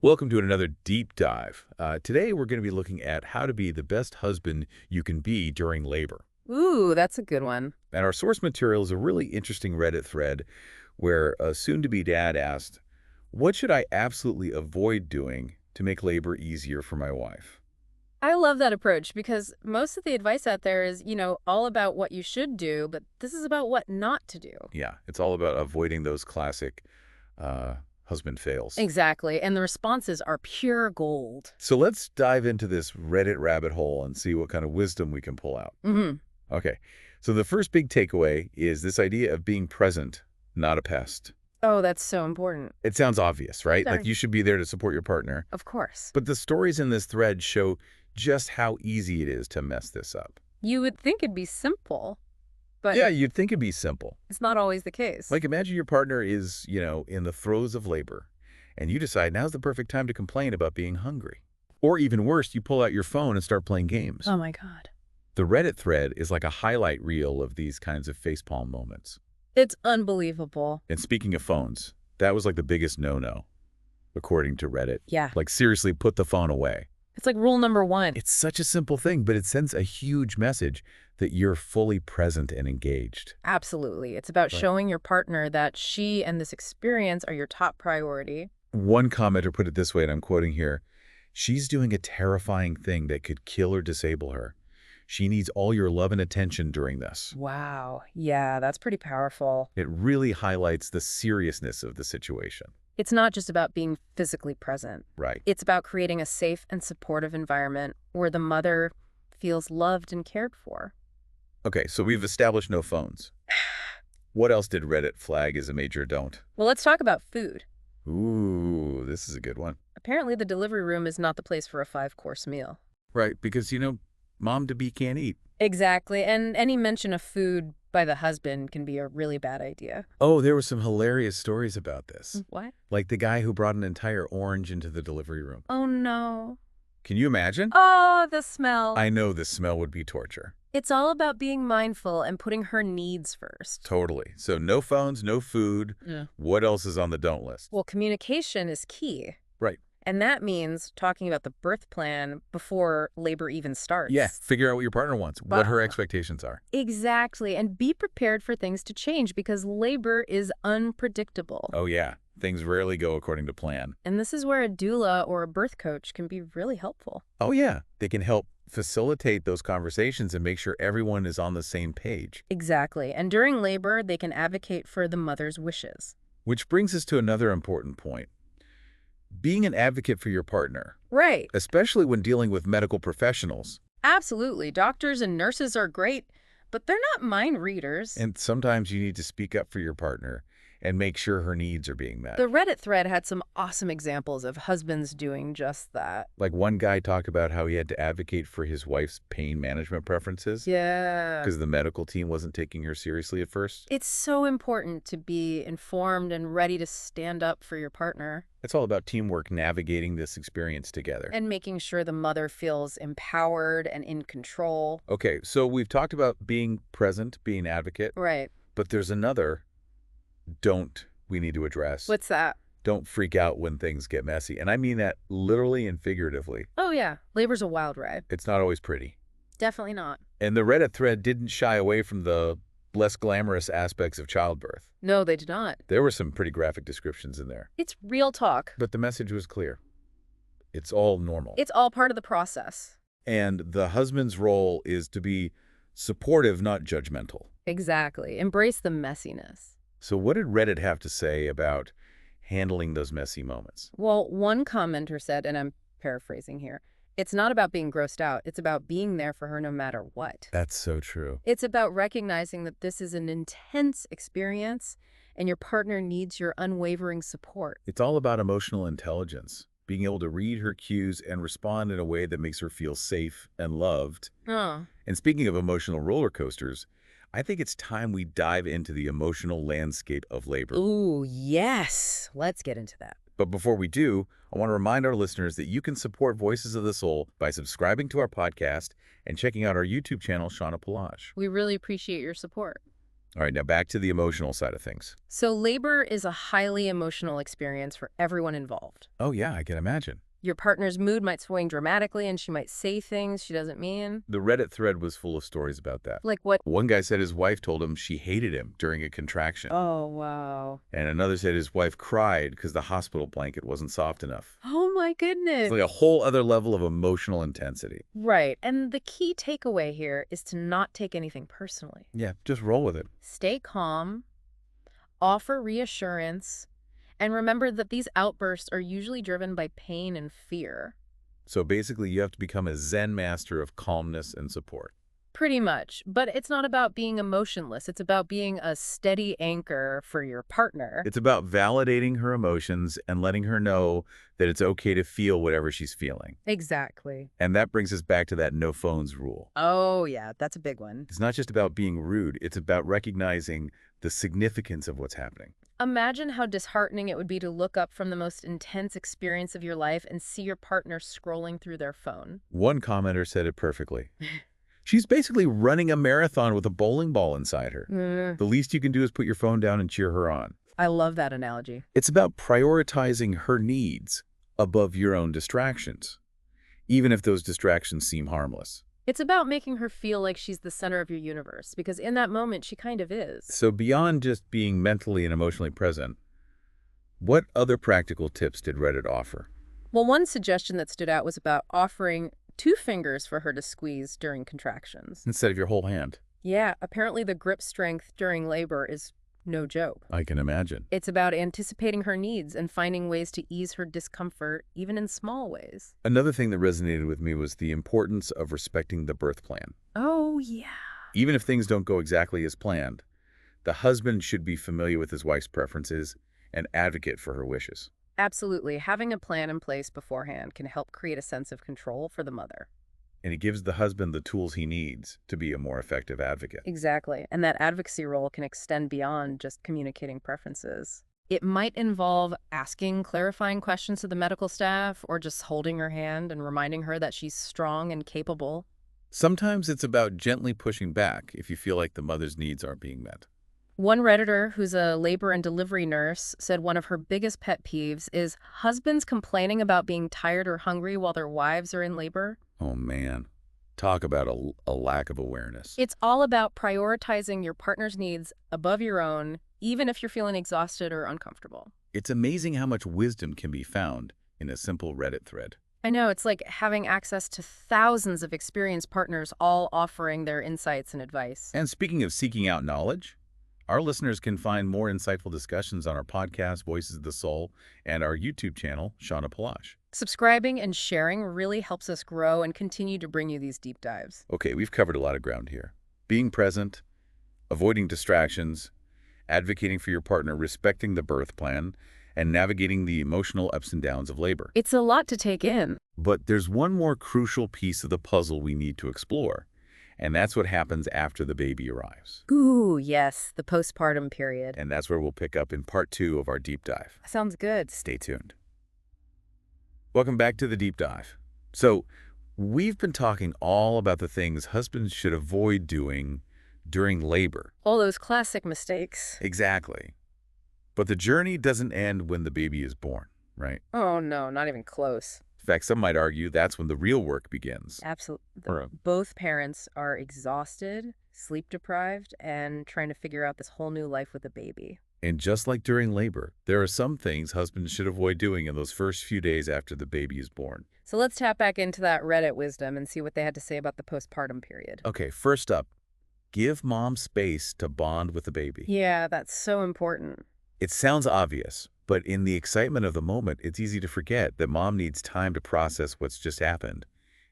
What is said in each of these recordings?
Welcome to another deep dive. Today we're going to be looking at how to be the best husband you can be during labor. Ooh, that's a good one. And our source material is a really interesting Reddit thread where a soon-to-be dad asked, "What should I absolutely avoid doing to make labor easier for my wife?" I love that approach because most of the advice out there is, all about what you should do, but this is about what not to do. Yeah, it's all about avoiding those classic uh, husband fails. Exactly. And the responses are pure gold. So let's dive into this Reddit rabbit hole and see what kind of wisdom we can pull out. Hmm. Okay, so the first big takeaway is this idea of being present, not a pest. Oh, that's so important. It sounds obvious, right? Like Sorry. you should be there to support your partner. Of course. But the stories in this thread show just how easy it is to mess this up. You would think it'd be simple, but Yeah, you'd think it'd be simple. it's not always the case. Like imagine your partner is, in the throes of labor, and you decide now's the perfect time to complain about being hungry. Or even worse, you pull out your phone and start playing games. Oh my God. The Reddit thread is like a highlight reel of these kinds of facepalm moments. It's unbelievable. And speaking of phones, that was like the biggest no-no, according to Reddit. Yeah. Like seriously, put the phone away. It's like rule number one. It's such a simple thing, but it sends a huge message that you're fully present and engaged. Absolutely. It's about Right. showing your partner that she and this experience are your top priority. One commenter put it this way, and I'm quoting here, "She's doing a terrifying thing that could kill or disable her. She needs all your love and attention during this." Wow. Yeah, that's pretty powerful. It really highlights the seriousness of the situation. It's not just about being physically present. Right. It's about creating a safe and supportive environment where the mother feels loved and cared for. Okay, so we've established no phones. What else did Reddit flag as a major don't? Well, let's talk about food. Ooh, this is a good one. Apparently, the delivery room is not the place for a five-course meal. Right, because, mom-to-be can't eat. Exactly. And any mention of food by the husband can be a really bad idea. Oh, there were some hilarious stories about this. What? Like the guy who brought an entire orange into the delivery room. Oh, no. Can you imagine? Oh, the smell. I know the smell would be torture. It's all about being mindful and putting her needs first. Totally. So no phones, no food. Yeah. What else is on the don't list? Well, communication is key. Right. And that means talking about the birth plan before labor even starts. Yeah, figure out what your partner wants, what her Well- expectations are. Exactly. And be prepared for things to change because labor is unpredictable. Oh yeah, things rarely go according to plan. And this is where a doula or a birth coach can be really helpful. Oh yeah, they can help facilitate those conversations and make sure everyone is on the same page. Exactly. And during labor, they can advocate for the mother's wishes. Which brings us to another important point. Being an advocate for your partner, Right. especially when dealing with medical professionals, Absolutely. Doctors and nurses are great, but they're not mind readers. and sometimes you need to speak up for your partner and make sure her needs are being met. The Reddit thread had some awesome examples of husbands doing just that. Like one guy talked about how he had to advocate for his wife's pain management preferences Yeah. because the medical team wasn't taking her seriously at first. It's so important to be informed and ready to stand up for your partner It's all about teamwork navigating this experience together. and making sure the mother feels empowered and in control. Okay, so we've talked about being present, being an advocate, Right. but there's another don't we need to address. What's that? Don't freak out when things get messy. And I mean that literally and figuratively. Oh, yeah. Labor's a wild ride. It's not always pretty. Definitely not. And the Reddit thread didn't shy away from the less glamorous aspects of childbirth. No, they did not. There were some pretty graphic descriptions in there. It's real talk. But the message was clear. It's all normal. It's all part of the process. And the husband's role is to be supportive, not judgmental. Exactly. Embrace the messiness. So what did Reddit have to say about handling those messy moments? Well, one commenter said, and I'm paraphrasing here, it's not about being grossed out. It's about being there for her no matter what. That's so true. It's about recognizing that this is an intense experience and your partner needs your unwavering support. It's all about emotional intelligence, being able to read her cues and respond in a way that makes her feel safe and loved. Oh, And speaking of emotional roller coasters, I think it's time we dive into the emotional landscape of labor. ooh, yes. Let's get into that. But before we do, I want to remind our listeners that you can support Voices of the Soul by subscribing to our podcast and checking out our YouTube channel, Shauna Pelage. We really appreciate your support. All right, now back to the emotional side of things. So labor is a highly emotional experience for everyone involved. Oh, yeah, I can imagine. Your partner's mood might swing dramatically and she might say things she doesn't mean. The Reddit thread was full of stories about that. Like what? One guy said his wife told him she hated him during a contraction. Oh, wow. And another said his wife cried because the hospital blanket wasn't soft enough. Oh my It's goodness. like a whole other level of emotional intensity. Right. And the key takeaway here is to not take anything personally. Yeah, just roll with it. Stay calm, offer reassurance, and remember that these outbursts are usually driven by pain and fear. So basically, you have to become a Zen master of calmness and support. Pretty much. But it's not about being emotionless. It's about being a steady anchor for your partner. It's about validating her emotions and letting her know that it's okay to feel whatever she's feeling. Exactly. And that brings us back to that no phones rule. Oh, yeah, that's a big one. It's not just about being rude, it's about recognizing the significance of what's happening. Imagine how disheartening it would be to look up from the most intense experience of your life and see your partner scrolling through their phone. One commenter said it perfectly. She's basically running a marathon with a bowling ball inside her. Mm, The least you can do is put your phone down and cheer her on. I love that analogy. It's about prioritizing her needs above your own distractions, even if those distractions seem harmless. It's about making her feel like she's the center of your universe, because in that moment, she kind of is. So beyond just being mentally and emotionally present, what other practical tips did Reddit offer? Well, one suggestion that stood out was about offering 2 fingers for her to squeeze during contractions. Instead of your whole hand. Yeah, apparently the grip strength during labor is no joke. I can imagine. It's about anticipating her needs and finding ways to ease her discomfort, even in small ways. Another thing that resonated with me was the importance of respecting the birth plan. Oh, yeah. Even if things don't go exactly as planned, the husband should be familiar with his wife's preferences and advocate for her wishes. Absolutely. Having a plan in place beforehand can help create a sense of control for the mother. And it gives the husband the tools he needs to be a more effective advocate. Exactly. And that advocacy role can extend beyond just communicating preferences. It might involve asking clarifying questions to the medical staff or just holding her hand and reminding her that she's strong and capable. Sometimes it's about gently pushing back if you feel like the mother's needs aren't being met. One Redditor, who's a labor and delivery nurse, said one of her biggest pet peeves is husbands complaining about being tired or hungry while their wives are in labor. Oh man, talk about a lack of awareness. It's all about prioritizing your partner's needs above your own, even if you're feeling exhausted or uncomfortable. It's amazing how much wisdom can be found in a simple Reddit thread. I know, it's like having access to thousands of experienced partners all offering their insights and advice. And speaking of seeking out knowledge, our listeners can find more insightful discussions on our podcast, Voices of the Soul, and our YouTube channel, Shauna Palash. Subscribing and sharing really helps us grow and continue to bring you these deep dives. Okay, we've covered a lot of ground here. Being present, avoiding distractions, advocating for your partner, respecting the birth plan, and navigating the emotional ups and downs of labor. It's a lot to take in. But there's one more crucial piece of the puzzle we need to explore, and that's what happens after the baby arrives. Ooh, yes, the postpartum period. And that's where we'll pick up in part 2 of our deep dive. Sounds good. Stay tuned. Welcome back to the deep dive. So, we've been talking all about the things husbands should avoid doing during labor. All those classic mistakes. Exactly. But the journey doesn't end when the baby is born, right? Oh, no, not even close. In fact, some might argue that's when the real work begins. Absolutely. Or- Both parents are exhausted, sleep deprived, and trying to figure out this whole new life with a baby. And just like during labor, there are some things husbands should avoid doing in those first few days after the baby is born. So let's tap back into that Reddit wisdom and see what they had to say about the postpartum period. Okay, first up, give mom space to bond with the baby. Yeah, that's so important. It sounds obvious, but in the excitement of the moment, it's easy to forget that mom needs time to process what's just happened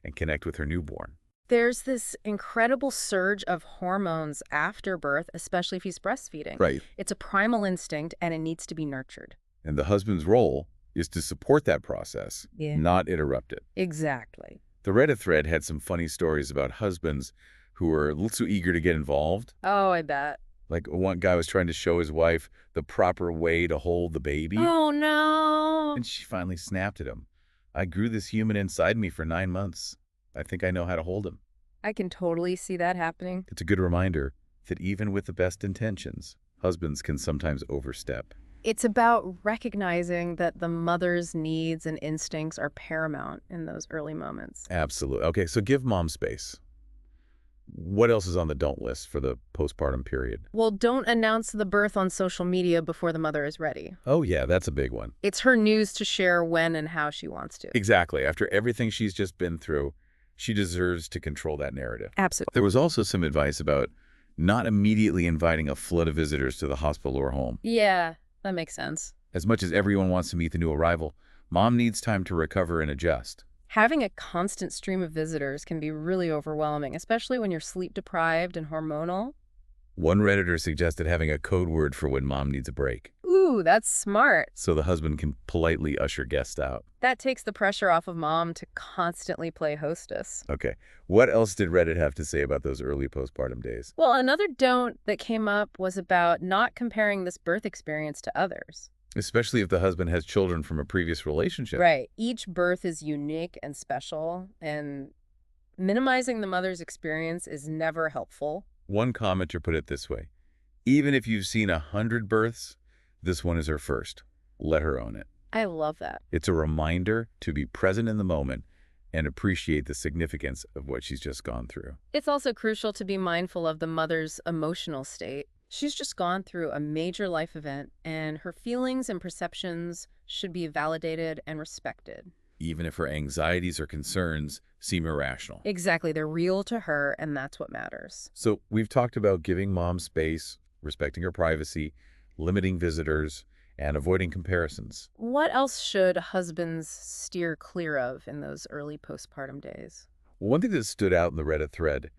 and connect with her newborn. There's this incredible surge of hormones after birth, especially if he's breastfeeding. Right. It's a primal instinct and it needs to be nurtured. And the husband's role is to support that process, Yeah. not interrupt it. Exactly. The Reddit thread had some funny stories about husbands who were a little too eager to get involved. Oh, I bet. Like one guy was trying to show his wife the proper way to hold the baby. Oh, no. And she finally snapped at him. I grew this human inside me for 9 months. I think I know how to hold him. I can totally see that happening. It's a good reminder that even with the best intentions, husbands can sometimes overstep. It's about recognizing that the mother's needs and instincts are paramount in those early moments. Absolutely. Okay, so give mom space. What else is on the don't list for the postpartum period? Well, don't announce the birth on social media before the mother is ready. Oh yeah, that's a big one. It's her news to share when and how she wants to. Exactly. After everything she's just been through, she deserves to control that narrative. Absolutely. There was also some advice about not immediately inviting a flood of visitors to the hospital or home. Yeah, that makes sense. As much as everyone wants to meet the new arrival, mom needs time to recover and adjust. Having a constant stream of visitors can be really overwhelming, especially when you're sleep deprived and hormonal. One Redditor suggested having a code word for when mom needs a break, Ooh, that's smart. so the husband can politely usher guests out. That takes the pressure off of mom to constantly play hostess. Okay, what else did Reddit have to say about those early postpartum days? Well, another don't that came up was about not comparing this birth experience to others. Especially if the husband has children from a previous relationship. Right. Each birth is unique and special, and minimizing the mother's experience is never helpful. One commenter put it this way: even if you've seen 100 births, this one is her first. Let her own it. I love that. It's a reminder to be present in the moment and appreciate the significance of what she's just gone through. It's also crucial to be mindful of the mother's emotional state. She's just gone through a major life event, and her feelings and perceptions should be validated and respected. Even if her anxieties or concerns seem irrational. Exactly. They're real to her, and that's what matters. So we've talked about giving mom space, respecting her privacy, limiting visitors, and avoiding comparisons. What else should husbands steer clear of in those early postpartum days? One thing that stood out in the Reddit thread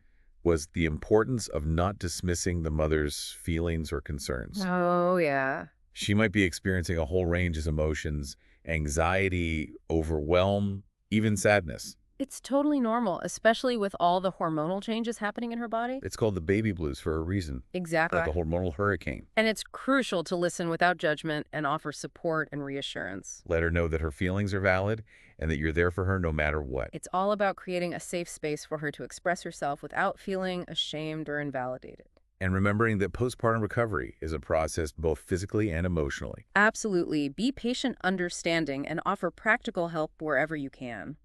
was the importance of not dismissing the mother's feelings or concerns. Oh, yeah. She might be experiencing a whole range of emotions: anxiety, overwhelm, even sadness. It's totally normal, especially with all the hormonal changes happening in her body. It's called the baby blues for a reason, Exactly. like a hormonal hurricane. And it's crucial to listen without judgment and offer support and reassurance. Let her know that her feelings are valid and that you're there for her no matter what. It's all about creating a safe space for her to express herself without feeling ashamed or invalidated. And remembering that postpartum recovery is a process both physically and emotionally. Absolutely. Be patient, understanding, and offer practical help wherever you can.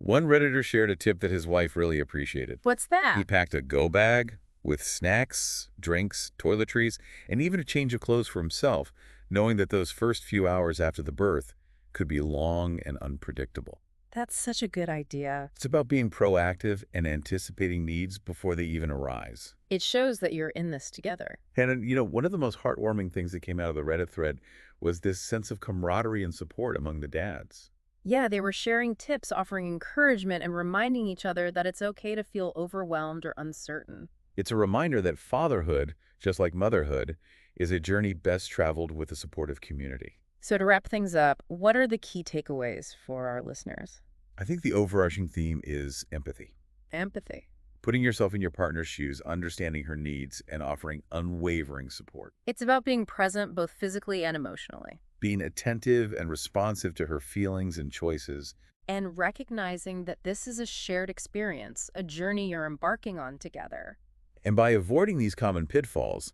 One Redditor shared a tip that his wife really appreciated. What's that? He packed a go bag with snacks, drinks, toiletries, and even a change of clothes for himself, knowing that those first few hours after the birth could be long and unpredictable. That's such a good idea. It's about being proactive and anticipating needs before they even arise. It shows that you're in this together. And, one of the most heartwarming things that came out of the Reddit thread was this sense of camaraderie and support among the dads. Yeah, they were sharing tips, offering encouragement, and reminding each other that it's okay to feel overwhelmed or uncertain. It's a reminder that fatherhood, just like motherhood, is a journey best traveled with a supportive community. So to wrap things up, what are the key takeaways for our listeners? I think the overarching theme is empathy. Empathy. Putting yourself in your partner's shoes, understanding her needs, and offering unwavering support. It's about being present both physically and emotionally. Being attentive and responsive to her feelings and choices. And recognizing that this is a shared experience, a journey you're embarking on together. And by avoiding these common pitfalls,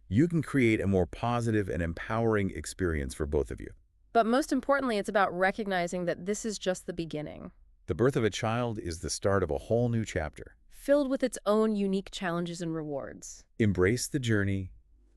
you can create a more positive and empowering experience for both of you. But most importantly, it's about recognizing that this is just the beginning. The birth of a child is the start of a whole new chapter. Filled with its own unique challenges and rewards. Embrace the journey,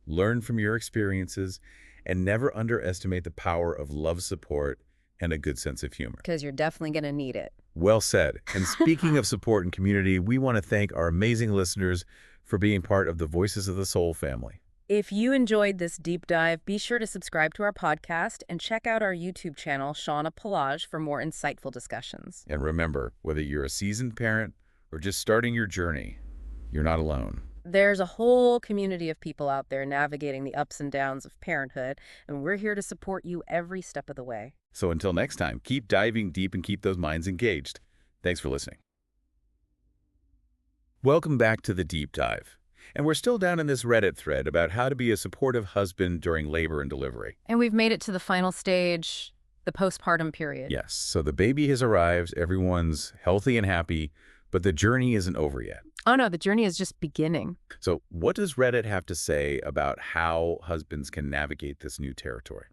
learn from your experiences, and never underestimate the power of love, support, and a good sense of humor. Because you're definitely going to need it. Well said. And speaking of support and community, we want to thank our amazing listeners for being part of the Voices of the Soul family. If you enjoyed this deep dive, be sure to subscribe to our podcast and check out our YouTube channel, Shauna Pelage, for more insightful discussions. And remember, whether you're a seasoned parent or just starting your journey, you're not alone. There's a whole community of people out there navigating the ups and downs of parenthood, and we're here to support you every step of the way. So until next time, keep diving deep and keep those minds engaged. Thanks for listening. Welcome back to the Deep Dive. And we're still down in this Reddit thread about how to be a supportive husband during labor and delivery. And we've made it to the final stage, the postpartum period. Yes, so the baby has arrived, everyone's healthy and happy, But the journey isn't over yet. Oh no, the journey is just beginning. So what does Reddit have to say about how husbands can navigate this new territory?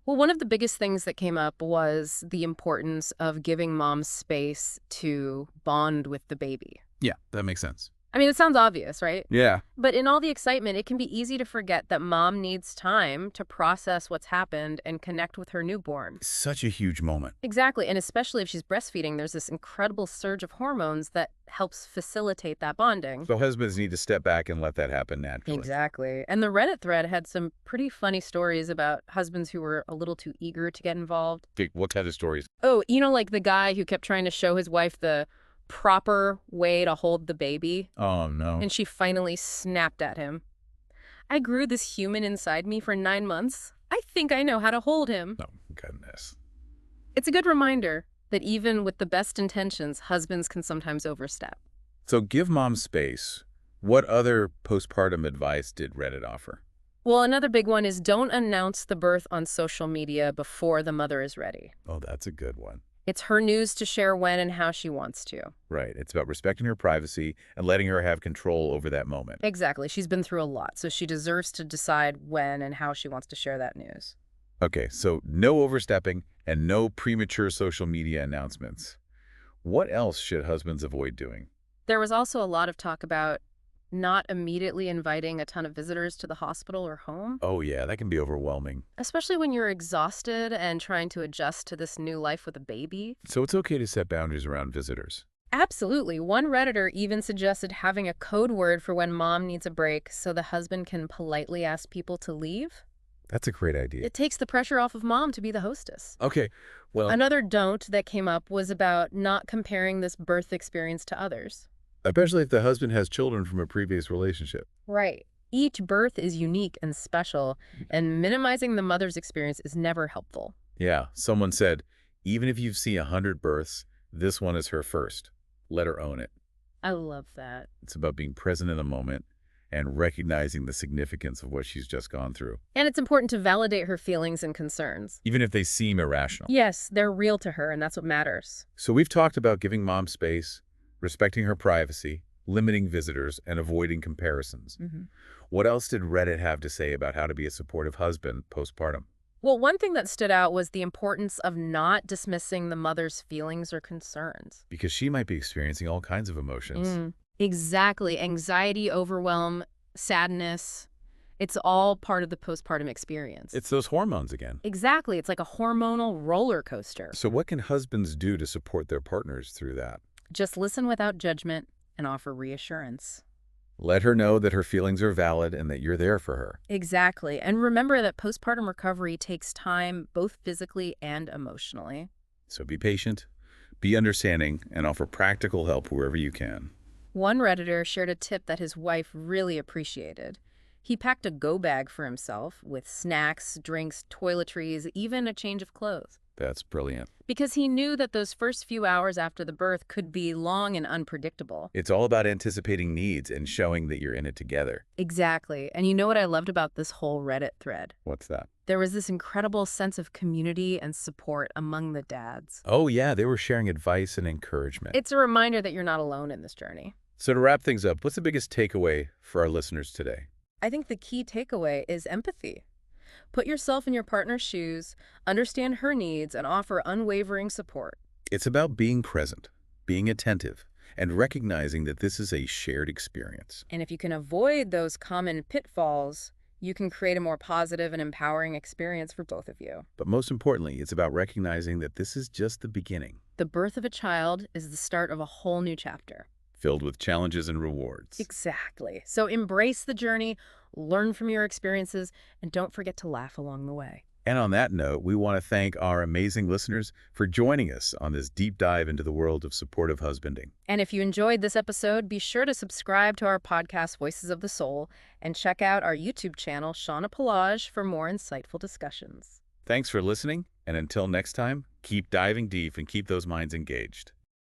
Well, one of the biggest things that came up was the importance of giving mom space to bond with the baby. Yeah, that makes sense. I mean, it sounds obvious, right? Yeah. But in all the excitement, it can be easy to forget that mom needs time to process what's happened and connect with her newborn. Such a huge moment. Exactly. And especially if she's breastfeeding, there's this incredible surge of hormones that helps facilitate that bonding. So husbands need to step back and let that happen naturally. Exactly. And the Reddit thread had some pretty funny stories about husbands who were a little too eager to get involved. Okay, what kind of stories? Oh, like the guy who kept trying to show his wife the proper way to hold the baby, Oh, no. and she finally snapped at him. I grew this human inside me for 9 months. I think I know how to hold him. Oh, goodness. It's a good reminder that even with the best intentions, husbands can sometimes overstep. So give mom space. What other postpartum advice did Reddit offer? Well, another big one is don't announce the birth on social media before the mother is ready. Oh, that's a good one. It's her news to share when and how she wants to. Right. It's about respecting her privacy and letting her have control over that moment. Exactly. She's been through a lot, so she deserves to decide when and how she wants to share that news. Okay, so no overstepping and no premature social media announcements. What else should husbands avoid doing? There was also a lot of talk about not immediately inviting a ton of visitors to the hospital or home, Oh, yeah, that can be overwhelming. especially when you're exhausted and trying to adjust to this new life with a baby. So it's okay to set boundaries around visitors. Absolutely. One Redditor even suggested having a code word for when mom needs a break so the husband can politely ask people to leave. That's a great idea. It takes the pressure off of mom to be the hostess. Okay, well, Another don't that came up was about not comparing this birth experience to others. especially if the husband has children from a previous relationship. Right. Each birth is unique and special, and minimizing the mother's experience is never helpful. Yeah, someone said, even if you've seen 100 births, this one is her first. Let her own it. I love that. It's about being present in the moment and recognizing the significance of what she's just gone through, And it's important to validate her feelings and concerns. even if they seem irrational. Yes, they're real to her, and that's what matters. So we've talked about giving mom space, respecting her privacy, limiting visitors, and avoiding comparisons. What else did Reddit have to say about how to be a supportive husband postpartum? Well, one thing that stood out was the importance of not dismissing the mother's feelings or concerns. Because she might be experiencing all kinds of emotions. Exactly. Anxiety, overwhelm, sadness. It's all part of the postpartum experience. It's those hormones again. Exactly. It's like a hormonal roller coaster. So what can husbands do to support their partners through that? Just listen without judgment and offer reassurance. Let her know that her feelings are valid and that you're there for her. Exactly. And remember that postpartum recovery takes time, both physically and emotionally. So be patient, be understanding, and offer practical help wherever you can. One Redditor shared a tip that his wife really appreciated. He packed a go bag for himself with snacks, drinks, toiletries, even a change of clothes. That's brilliant. Because he knew that those first few hours after the birth could be long and unpredictable. It's all about anticipating needs and showing that you're in it together. Exactly. And you know what I loved about this whole Reddit thread? What's that? There was this incredible sense of community and support among the dads. Oh, yeah, they were sharing advice and encouragement. It's a reminder that you're not alone in this journey. So to wrap things up, what's the biggest takeaway for our listeners today? I think the key takeaway is empathy. Put yourself in your partner's shoes, understand her needs, and offer unwavering support. It's about being present, being attentive, and recognizing that this is a shared experience. And if you can avoid those common pitfalls, you can create a more positive and empowering experience for both of you. But most importantly, it's about recognizing that this is just the beginning, The birth of a child is the start of a whole new chapter. filled with challenges and rewards. Exactly. So embrace the journey, learn from your experiences, and don't forget to laugh along the way. And on that note, we want to thank our amazing listeners for joining us on this deep dive into the world of supportive husbanding. And if you enjoyed this episode, be sure to subscribe to our podcast, Voices of the Soul, and check out our YouTube channel, Shauna Pelage, for more insightful discussions. Thanks for listening, and until next time, keep diving deep and keep those minds engaged.